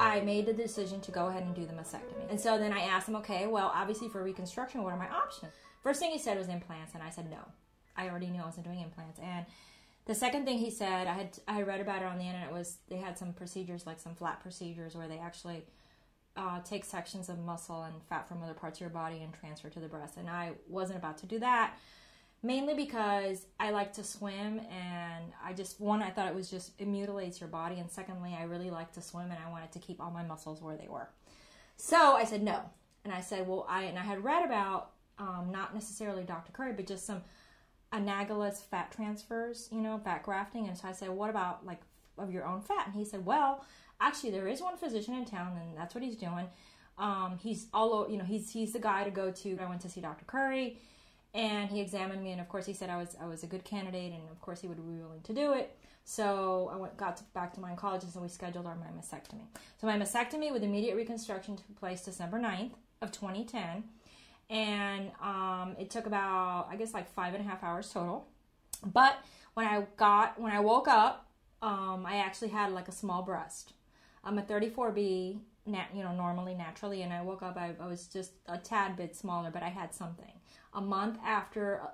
I made the decision to go ahead and do the mastectomy. And so then I asked him, okay, well, obviously for reconstruction, what are my options? First thing he said was implants, and I said no. I already knew I wasn't doing implants. And the second thing he said, I read about it on the internet, was they had some procedures, like some flat procedures, where they actually take sections of muscle and fat from other parts of your body and transfer to the breast. And I wasn't about to do that, mainly because I like to swim, and I thought it mutilates your body, and secondly, I really like to swim, and I wanted to keep all my muscles where they were. So I said no. And I said, well, I had read about, not necessarily Dr. Curry, but just some analogous fat transfers, fat grafting. And so I said, what about like of your own fat? And he said, well, actually there is one physician in town, and that's what he's doing. He's he's the guy to go to. I went to see Dr. Curry, and he examined me, and of course he said I was a good candidate, and of course he would be willing to do it. So I got back to my oncologist, and we scheduled my mastectomy. So my mastectomy with immediate reconstruction took place December 9th of 2010. And it took about, I guess, like 5.5 hours total. But when I woke up, I actually had like a small breast. I'm a 34B, normally, naturally, and I woke up, I was just a tad bit smaller, but I had something. A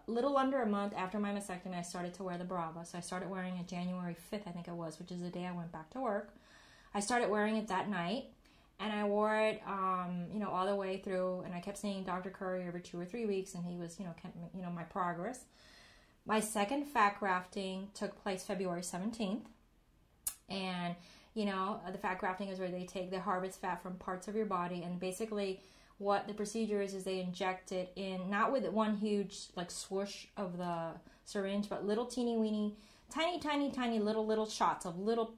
little under a month after my mastectomy, I started to wear the Brava. So I started wearing it January 5th, I think it was, which is the day I went back to work. I started wearing it that night. And I wore it, all the way through, and I kept seeing Dr. Curry every 2 or 3 weeks, and he was, kept, my progress. My second fat grafting took place February 17th, and, the fat grafting is where they harvest fat from parts of your body, and basically what the procedure is they inject it in, not with one huge, like, swoosh of the syringe, but little teeny weeny, tiny little shots of little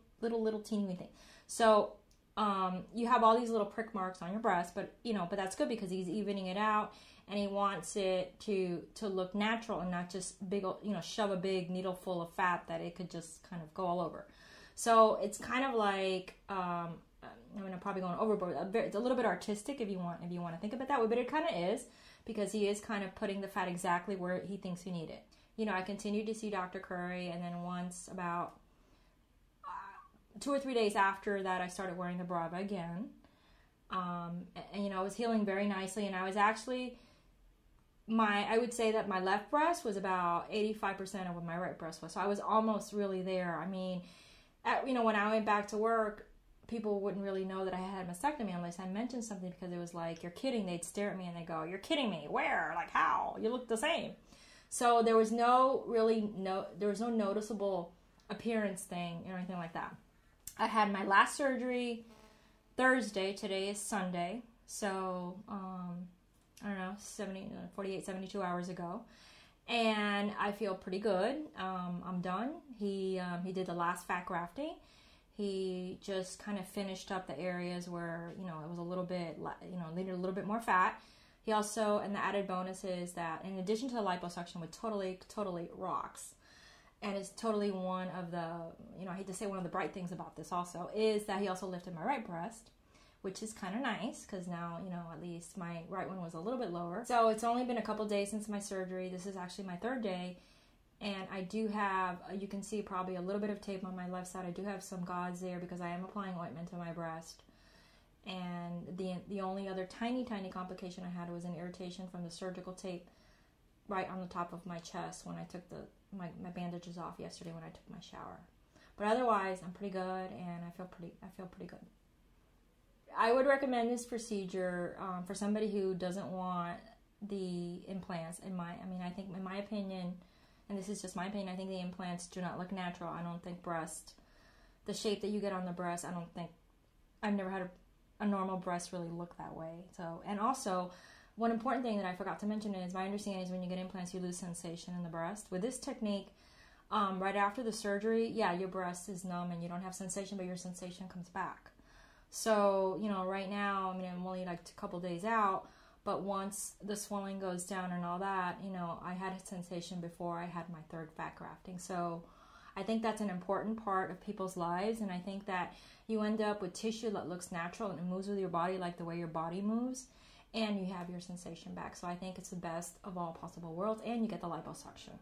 teeny weeny thing. So, you have all these little prick marks on your breast, but that's good because he's evening it out, and he wants it to look natural and not just big, shove a big needle full of fat that it could just kind of go all over. So it's kind of like, I'm probably going overboard. It's a little bit artistic if you want to think of it that way, but it kind of is, because he is kind of putting the fat exactly where he thinks you need it. I continued to see Dr. Curry, and then once about 2 or 3 days after that, I started wearing the Brava again. And I was healing very nicely, and I was actually, I would say that my left breast was about 85% of what my right breast was. So I was almost really there. I mean, when I went back to work, people wouldn't really know that I had a mastectomy unless I mentioned something, because it was like, you're kidding. They'd stare at me and they go, you're kidding me. Where? Like, how? You look the same. So there was no noticeable appearance thing or anything like that. I had my last surgery Thursday. Today is Sunday. So, I don't know, 48, 72 hours ago. And I feel pretty good. I'm done. He did the last fat grafting. He just kind of finished up the areas where, it was a little bit, needed a little bit more fat. He also, and the added bonus is that in addition to the liposuction, which totally rocks, and it's totally one of the, I hate to say one of the bright things about this also, is that he also lifted my right breast, which is kind of nice, because now, at least my right one was a little bit lower. So it's only been a couple days since my surgery. This is actually my third day, and I do have, you can see probably a little bit of tape on my left side. I do have some gauze there because I am applying ointment to my breast. And the only other tiny complication I had was an irritation from the surgical tape right on the top of my chest when I took my bandages off yesterday when I took my shower. But otherwise, I'm pretty good, and I feel pretty good. I would recommend this procedure for somebody who doesn't want the implants. I think in my opinion, and this is just my opinion, I think the implants do not look natural. I don't think the shape that you get on the breast, I've never had a normal breast really look that way. So, and also, one important thing that I forgot to mention is, my understanding is when you get implants, you lose sensation in the breast. With this technique, right after the surgery, yeah, your breast is numb and you don't have sensation, but your sensation comes back. So, right now, I'm only like a couple days out, but once the swelling goes down and all that, I had a sensation before I had my third fat grafting. So I think that's an important part of people's lives, and I think that you end up with tissue that looks natural and it moves with your body like the way your body moves, and you have your sensation back. So I think it's the best of all possible worlds, and you get the liposuction.